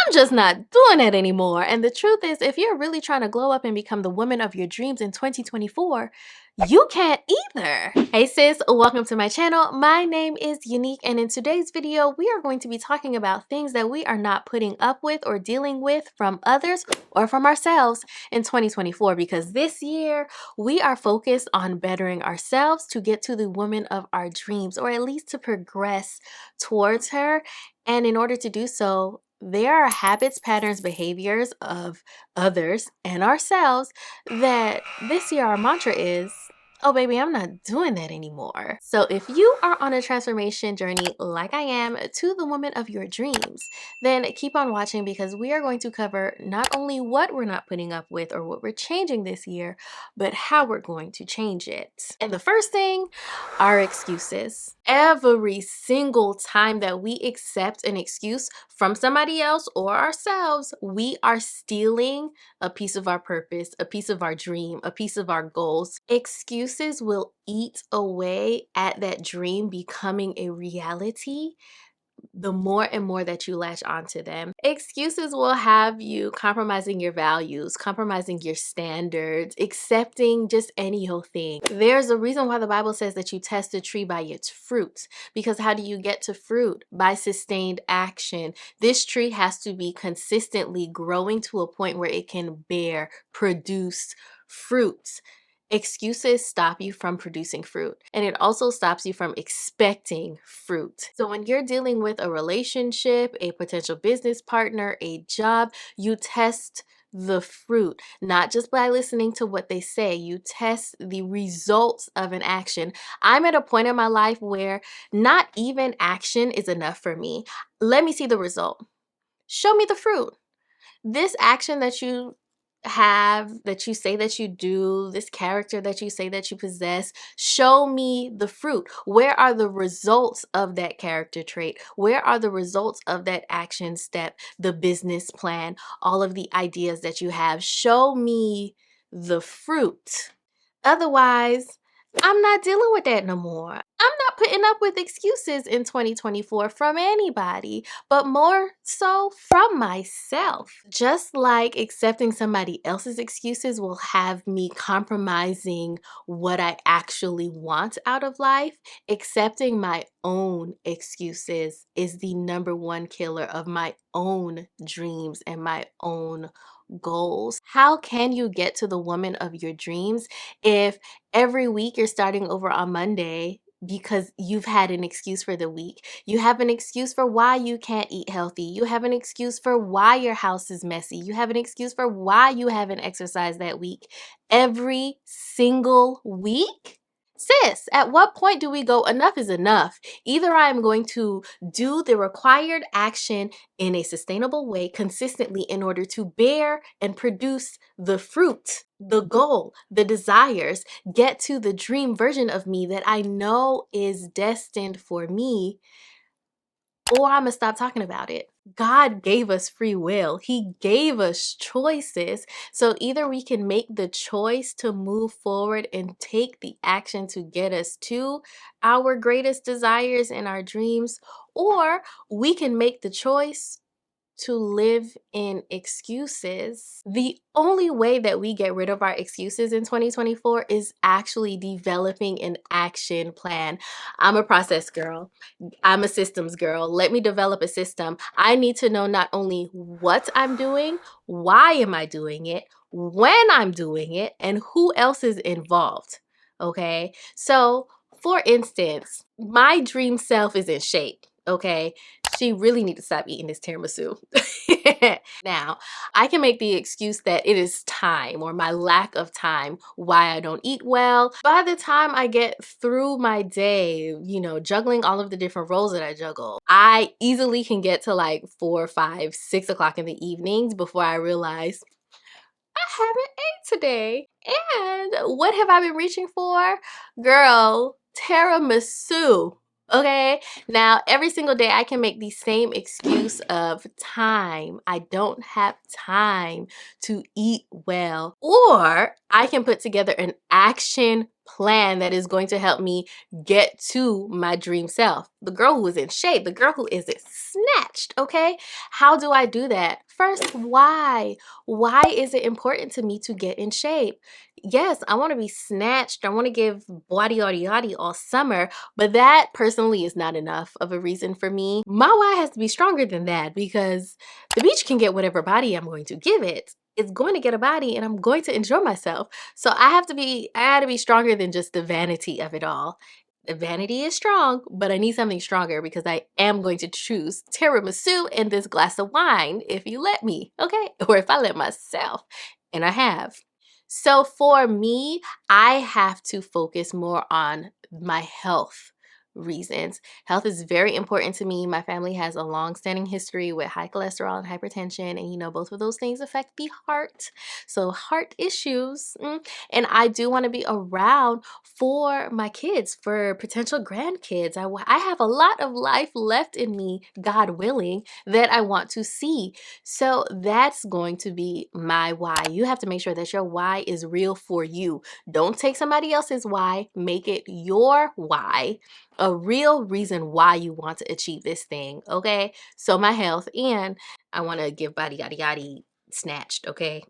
I'm just not doing it anymore. And the truth is, if you're really trying to glow up and become the woman of your dreams in 2024, you can't either. Hey sis, welcome to my channel. My name is Yanique, and in today's video, we are going to be talking about things that we are not putting up with or dealing with from others or from ourselves in 2024, because this year we are focused on bettering ourselves to get to the woman of our dreams, or at least to progress towards her. And in order to do so, there are habits, patterns, behaviors of others and ourselves that this year our mantra is, oh baby, I'm not doing that anymore. So if you are on a transformation journey like I am to the woman of your dreams, then keep on watching, because we are going to cover not only what we're not putting up with or what we're changing this year, but how we're going to change it. And the first thing are excuses. Every single time that we accept an excuse from somebody else or ourselves, we are stealing a piece of our purpose, a piece of our dream, a piece of our goals. Excuses will eat away at that dream becoming a reality the more and more that you latch onto them. Excuses will have you compromising your values, compromising your standards, accepting just any old thing. There's a reason why the Bible says that you test a tree by its fruits, because how do you get to fruit? By sustained action. This tree has to be consistently growing to a point where it can produce fruits. Excuses stop you from producing fruit, and it also stops you from expecting fruit. So when you're dealing with a relationship, a potential business partner, a job, you test the fruit, not just by listening to what they say. You test the results of an action. I'm at a point in my life where not even action is enough for me. Let me see the result. Show me the fruit. This action that you have, that you say that you do, this character that you say that you possess, show me the fruit. Where are the results of that character trait? Where are the results of that action step, the business plan, all of the ideas that you have? Show me the fruit. Otherwise, I'm not dealing with that no more. I'm not putting up with excuses in 2024 from anybody, but more so from myself. Just like accepting somebody else's excuses will have me compromising what I actually want out of life, accepting my own excuses is the #1 killer of my own dreams and my own goals. How can you get to the woman of your dreams if every week you're starting over on Monday because you've had an excuse for the week? You have an excuse for why you can't eat healthy. You have an excuse for why your house is messy. You have an excuse for why you haven't exercised that week. Every single week? Sis, at what point do we go, enough is enough? Either I am going to do the required action in a sustainable way consistently in order to bear and produce the fruit, the goal, the desires, get to the dream version of me that I know is destined for me, or I'm gonna stop talking about it. God gave us free will. He gave us choices. So either we can make the choice to move forward and take the action to get us to our greatest desires and our dreams, or we can make the choice to live in excuses. The only way that we get rid of our excuses in 2024 is actually developing an action plan. I'm a process girl. I'm a systems girl. Let me develop a system. I need to know not only what I'm doing, why am I doing it, when I'm doing it, and who else is involved. Okay? So, for instance, my dream self is in shape. Okay? She really need to stop eating this tiramisu. Now, I can make the excuse that it is time, or my lack of time, why I don't eat well. By the time I get through my day, juggling all of the different roles that I juggle, I easily can get to like 4, 5, 6 o'clock in the evenings before I realize I haven't ate today. And what have I been reaching for? Girl, tiramisu. Okay, now every single day I can make the same excuse use of time. I don't have time to eat well. Or I can put together an action plan that is going to help me get to my dream self. The girl who is in shape, the girl who isn't snatched, okay? How do I do that? First, why? Why is it important to me to get in shape? Yes, I want to be snatched. I want to give body all summer, but that personally is not enough of a reason for me. My why has to be stronger than that because the beach can get whatever body I'm going to give it. It's going to get a body and I'm going to enjoy myself. So I had to be stronger than just the vanity of it all. The vanity is strong, but I need something stronger because I am going to choose tiramisu and this glass of wine if you let me, okay? Or if I let myself, and I have. So for me, I have to focus more on my health reasons. Health is very important to me. My family has a long-standing history with high cholesterol and hypertension, and both of those things affect the heart. So heart issues, and I do want to be around for my kids, for potential grandkids. I have a lot of life left in me, God willing, that I want to see. So that's going to be my why. You have to make sure that your why is real for you. Don't take somebody else's why, make it your why, a real reason why you want to achieve this thing, okay? So my health, and I want to give body yada yada snatched, okay?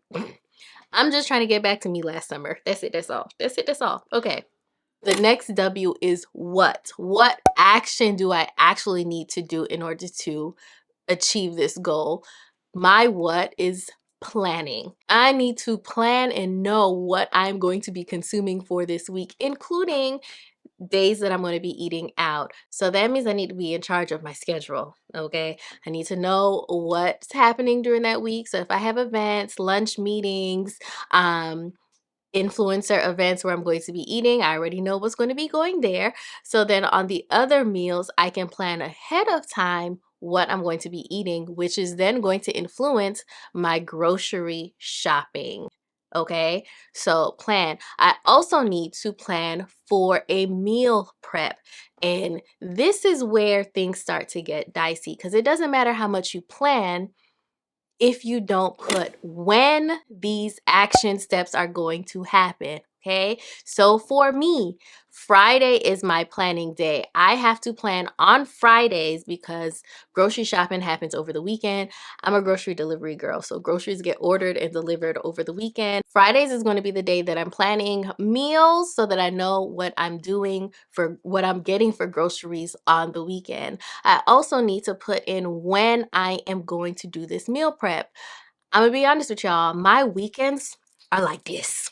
I'm just trying to get back to me last summer. That's it, that's all. That's it, that's all. Okay. The next W is what? What action do I actually need to do in order to achieve this goal? My what is planning. I need to plan and know what I'm going to be consuming for this week, including days that I'm going to be eating out. So that means I need to be in charge of my schedule, okay? I need to know what's happening during that week. So if I have events, lunch meetings, influencer events where I'm going to be eating, I already know what's going to be going there. So then on the other meals, I can plan ahead of time what I'm going to be eating, which is then going to influence my grocery shopping. Okay, so plan. I also need to plan for a meal prep. And this is where things start to get dicey because it doesn't matter how much you plan if you don't put when these action steps are going to happen. Okay, so for me, Friday is my planning day. I have to plan on Fridays because grocery shopping happens over the weekend. I'm a grocery delivery girl, so groceries get ordered and delivered over the weekend. Fridays is going to be the day that I'm planning meals so that I know what I'm doing for what I'm getting for groceries on the weekend. I also need to put in when I am going to do this meal prep. I'm gonna be honest with y'all, my weekends are like this.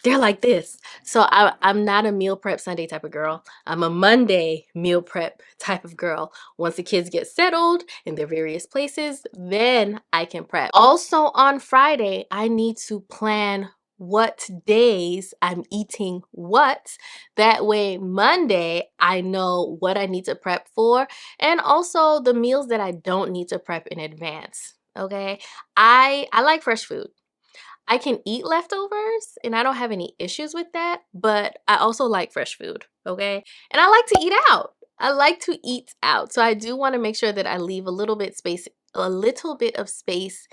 They're like this. So I'm not a meal prep Sunday type of girl. I'm a Monday meal prep type of girl. Once the kids get settled in their various places, then I can prep. Also on Friday, I need to plan what days I'm eating what. That way Monday, I know what I need to prep for and also the meals that I don't need to prep in advance. Okay. I like fresh food. I can eat leftovers and I don't have any issues with that, but I also like fresh food, okay? And I like to eat out. I like to eat out. So I do want to make sure that I leave a little bit of space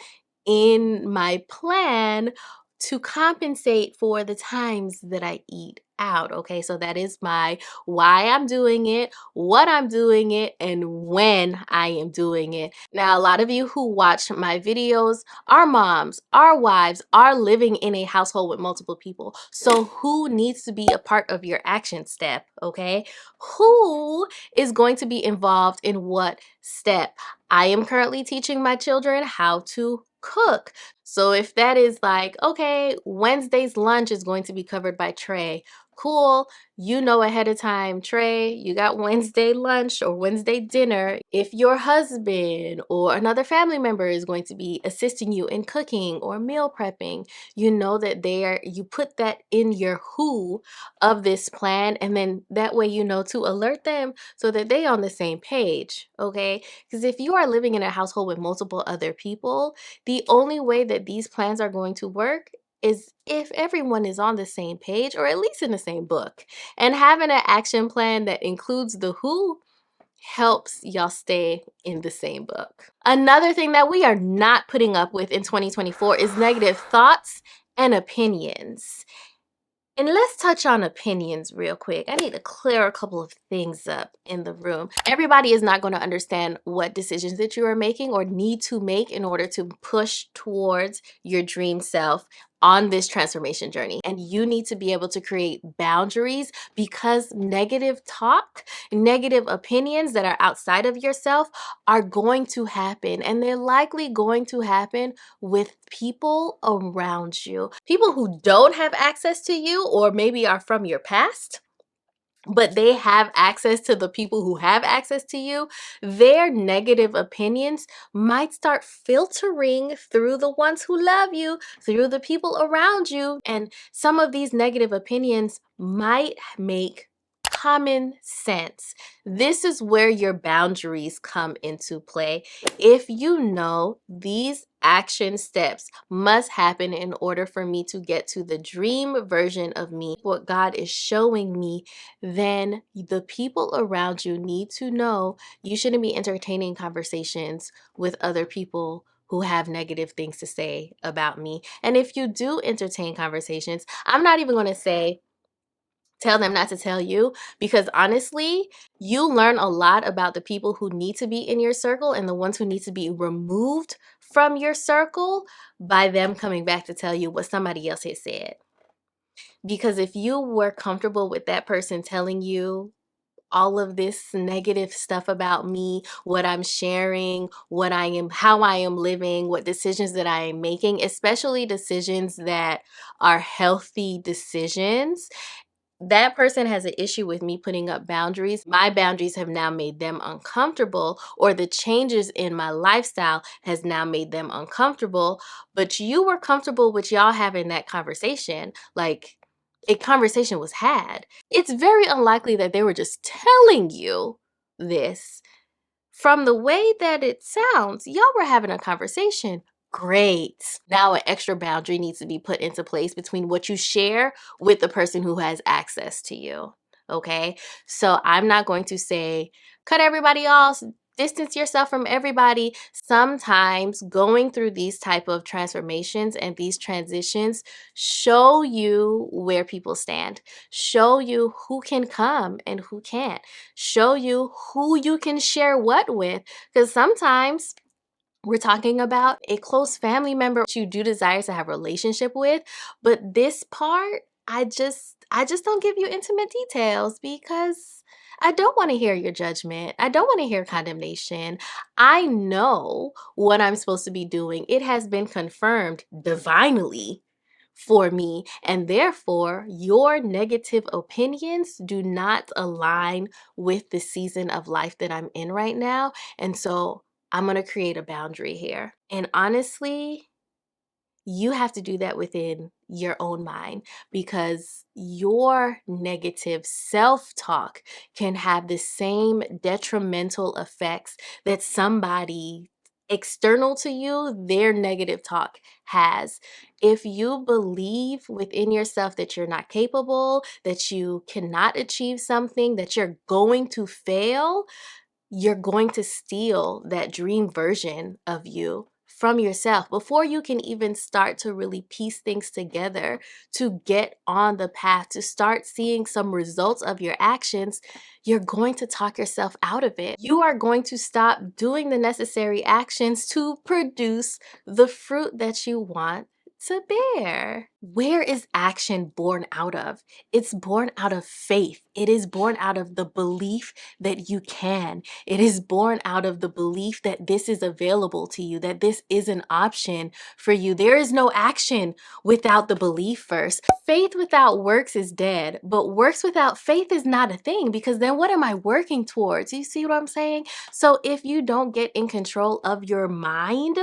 in my plan to compensate for the times that I eat out. Okay, so that is my why I'm doing it, what I'm doing it, and when I am doing it. Now, a lot of you who watch my videos are moms, are wives, are living in a household with multiple people. So who needs to be a part of your action step? Okay, who is going to be involved in what step? I am currently teaching my children how to cook. So if that is like, okay, Wednesday's lunch is going to be covered by Trey. Cool. You know ahead of time, Trey, you got Wednesday lunch or Wednesday dinner. If your husband or another family member is going to be assisting you in cooking or meal prepping, you know that you put that in your who of this plan, and then that way you know to alert them so that they on the same page, okay? Because if you are living in a household with multiple other people, the only way that these plans are going to work is if everyone is on the same page or at least in the same book. And having an action plan that includes the who helps y'all stay in the same book. Another thing that we are not putting up with in 2024 is negative thoughts and opinions. And let's touch on opinions real quick. I need to clear a couple of things up in the room. Everybody is not going to understand what decisions that you are making or need to make in order to push towards your dream self on this transformation journey. And you need to be able to create boundaries, because negative talk, negative opinions that are outside of yourself are going to happen, and they're likely going to happen with people around you. People who don't have access to you, or maybe are from your past, but they have access to the people who have access to you. Their negative opinions might start filtering through the ones who love you, through the people around you. And some of these negative opinions might make common sense. This is where your boundaries come into play. If you know these action steps must happen in order for me to get to the dream version of me, what God is showing me, then the people around you need to know you shouldn't be entertaining conversations with other people who have negative things to say about me. And if you do entertain conversations, I'm not even going to say tell them not to tell you, because honestly, you learn a lot about the people who need to be in your circle and the ones who need to be removed from your circle by them coming back to tell you what somebody else has said. Because if you were comfortable with that person telling you all of this negative stuff about me, what I'm sharing, what I am, how I am living, what decisions that I am making, especially decisions that are healthy decisions, that person has an issue with me putting up boundaries. My boundaries have now made them uncomfortable, or the changes in my lifestyle has now made them uncomfortable. But you were comfortable with y'all having that conversation. Like, a conversation was had. It's very unlikely that they were just telling you this. From the way that it sounds, y'all were having a conversation. Great. Now an extra boundary needs to be put into place between what you share with the person who has access to you. Okay? So I'm not going to say, cut everybody off, distance yourself from everybody. Sometimes going through these type of transformations and these transitions show you where people stand, show you who can come and who can't, show you who you can share what with, because sometimes we're talking about a close family member that you do desire to have a relationship with, but this part, I just don't give you intimate details because I don't want to hear your judgment. I don't want to hear condemnation. I know what I'm supposed to be doing. It has been confirmed divinely for me, and therefore your negative opinions do not align with the season of life that I'm in right now. And so I'm going to create a boundary here. And honestly, you have to do that within your own mind, because your negative self-talk can have the same detrimental effects that somebody external to you, their negative talk has. If you believe within yourself that you're not capable, that you cannot achieve something, that you're going to fail, you're going to steal that dream version of you from yourself before you can even start to really piece things together to get on the path to start seeing some results of your actions. You're going to talk yourself out of it. You are going to stop doing the necessary actions to produce the fruit that you want to bear. Where is action born out of? It's born out of faith. It is born out of the belief that you can. It is born out of the belief that this is available to you, that this is an option for you. There is no action without the belief first. Faith without works is dead, but works without faith is not a thing, because then what am I working towards? You see what I'm saying? So if you don't get in control of your mind,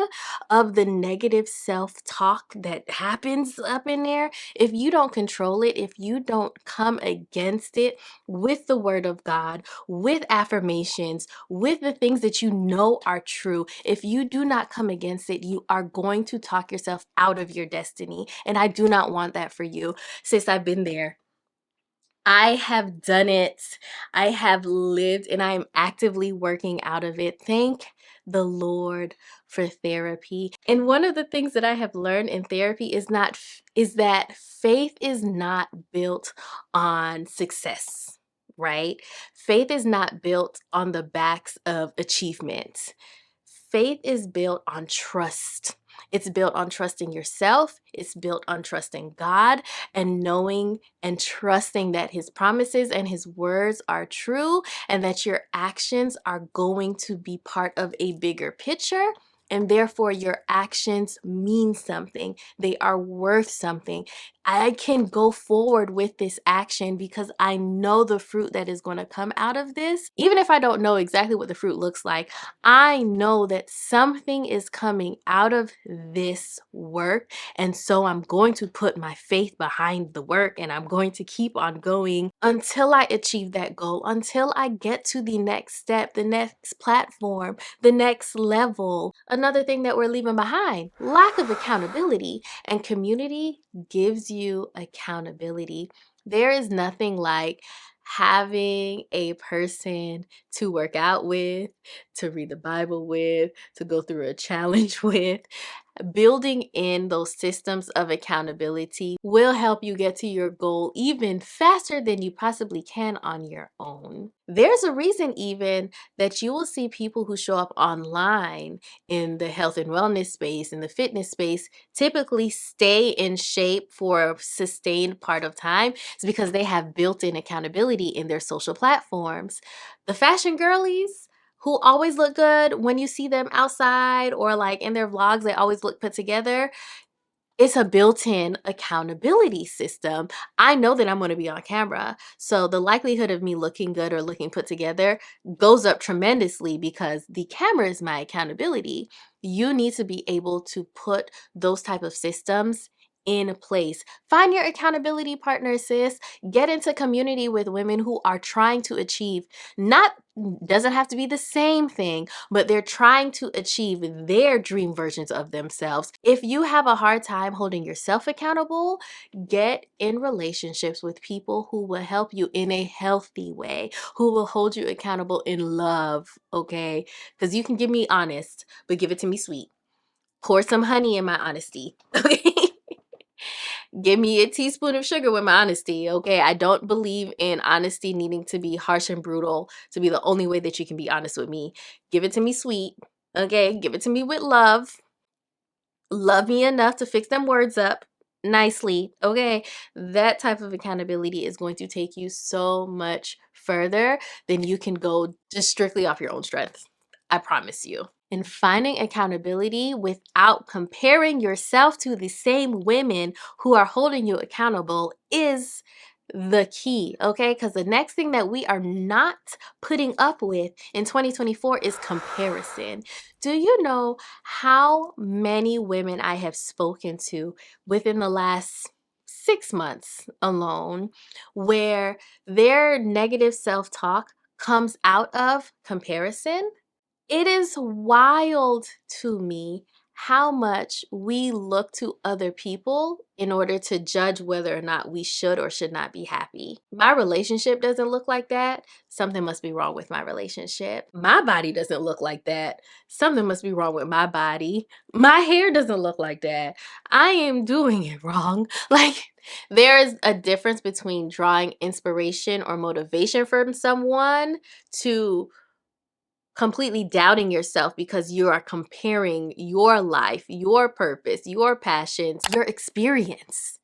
of the negative self-talk that happens up in there, if you don't control it, if you don't come against it with the word of God, with affirmations, with the things that you know are true, if you do not come against it, you are going to talk yourself out of your destiny. And I do not want that for you. Sis, I've been there. I have done it. I have lived and I am actively working out of it. Thank the Lord for therapy. And one of the things that I have learned in therapy is that faith is not built on success, right? Faith is not built on the backs of achievement. Faith is built on trust. It's built on trusting yourself. It's built on trusting God and knowing and trusting that His promises and His words are true and that your actions are going to be part of a bigger picture. And therefore, your actions mean something. They are worth something. I can go forward with this action because I know the fruit that is going to come out of this. Even if I don't know exactly what the fruit looks like, I know that something is coming out of this work. And so I'm going to put my faith behind the work and I'm going to keep on going until I achieve that goal, until I get to the next step, the next platform, the next level. Another thing that we're leaving behind, lack of accountability. And community gives you accountability. There is nothing like having a person to work out with, to read the Bible with, to go through a challenge with. Building in those systems of accountability will help you get to your goal even faster than you possibly can on your own. There's a reason even that you will see people who show up online in the health and wellness space, in the fitness space, typically stay in shape for a sustained part of time. It's because they have built-in accountability in their social platforms. The fashion girlies who always look good when you see them outside or like in their vlogs, they always look put together. It's a built-in accountability system. I know that I'm going to be on camera, so the likelihood of me looking good or looking put together goes up tremendously because the camera is my accountability. You need to be able to put those type of systems in place. Find your accountability partner, sis. Get into community with women who are trying to achieve, not doesn't have to be the same thing, but they're trying to achieve their dream versions of themselves. If you have a hard time holding yourself accountable, get in relationships with people who will help you in a healthy way, who will hold you accountable in love, okay? Because you can give me honest, but give it to me sweet. Pour some honey in my honesty, okay? Give me a teaspoon of sugar with my honesty, okay? I don't believe in honesty needing to be harsh and brutal to be the only way that you can be honest with me. Give it to me sweet, okay? Give it to me with love. Love me enough to fix them words up nicely, okay? That type of accountability is going to take you so much further than you can go just strictly off your own strength. I promise you. And finding accountability without comparing yourself to the same women who are holding you accountable is the key, okay? Because the next thing that we are not putting up with in 2024 is comparison. Do you know how many women I have spoken to within the last 6 months alone where their negative self-talk comes out of comparison? It is wild to me how much we look to other people in order to judge whether or not we should or should not be happy. My relationship doesn't look like that. Something must be wrong with my relationship. My body doesn't look like that. Something must be wrong with my body. My hair doesn't look like that. I am doing it wrong. Like, there is a difference between drawing inspiration or motivation from someone to completely doubting yourself because you are comparing your life, your purpose, your passions, your experience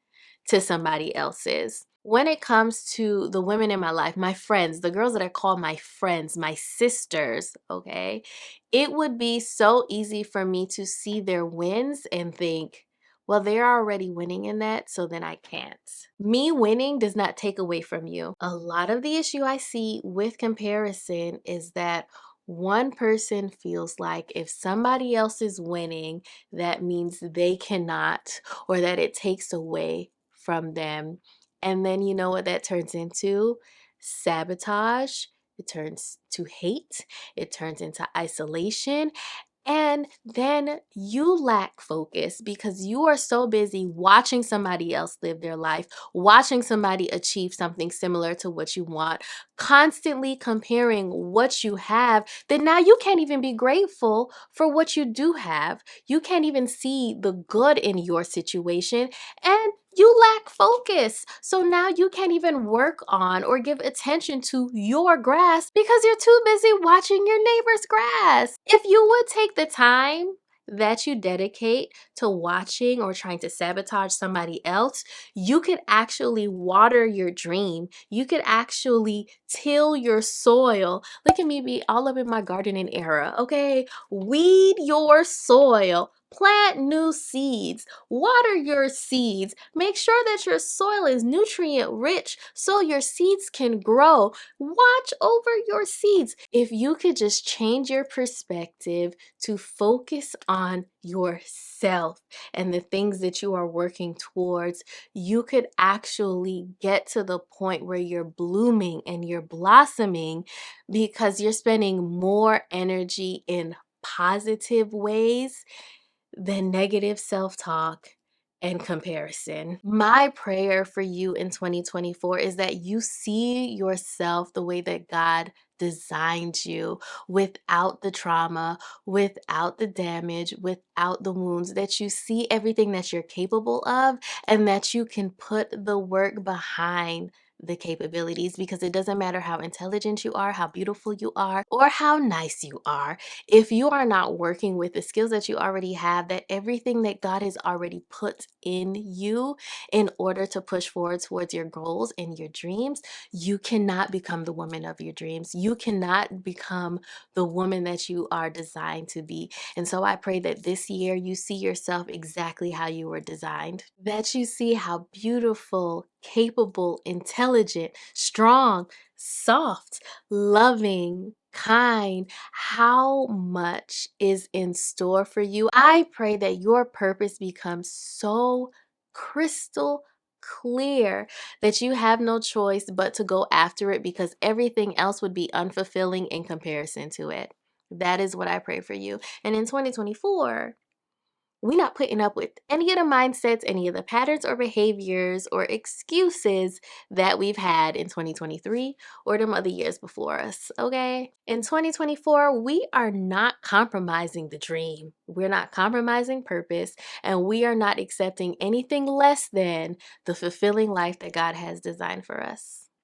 to somebody else's. When it comes to the women in my life, my friends, the girls that I call my friends, my sisters, okay, it would be so easy for me to see their wins and think, well, they're already winning in that, so then I can't. Me winning does not take away from you. A lot of the issue I see with comparison is that one person feels like if somebody else is winning, that means they cannot, or that it takes away from them. And then you know what that turns into? Sabotage. It turns to hate. It turns into isolation. And then you lack focus because you are so busy watching somebody else live their life, watching somebody achieve something similar to what you want, constantly comparing what you have, that now you can't even be grateful for what you do have. You can't even see the good in your situation, and you lack focus. So now you can't even work on or give attention to your grass because you're too busy watching your neighbor's grass. If you would take the time that you dedicate to watching or trying to sabotage somebody else, you could actually water your dream. You could actually till your soil. Look at me be all up in my gardening era, okay? Weed your soil. Plant new seeds, water your seeds, make sure that your soil is nutrient rich so your seeds can grow. Watch over your seeds. If you could just change your perspective to focus on yourself and the things that you are working towards, you could actually get to the point where you're blooming and you're blossoming because you're spending more energy in positive ways than negative self-talk and comparison. My prayer for you in 2024 is that you see yourself the way that God designed you, without the trauma, without the damage, without the wounds, that you see everything that you're capable of and that you can put the work behind the capabilities, because it doesn't matter how intelligent you are, how beautiful you are, or how nice you are. If you are not working with the skills that you already have, that everything that God has already put in you in order to push forward towards your goals and your dreams, you cannot become the woman of your dreams. You cannot become the woman that you are designed to be. And so I pray that this year you see yourself exactly how you were designed, that you see how beautiful, capable, intelligent, strong, soft, loving, kind, how much is in store for you. I pray that your purpose becomes so crystal clear that you have no choice but to go after it, because everything else would be unfulfilling in comparison to it. That is what I pray for you. And in 2024, we're not putting up with any of the mindsets, any of the patterns or behaviors or excuses that we've had in 2023 or them other years before us, okay? In 2024, we are not compromising the dream. We're not compromising purpose, and we are not accepting anything less than the fulfilling life that God has designed for us.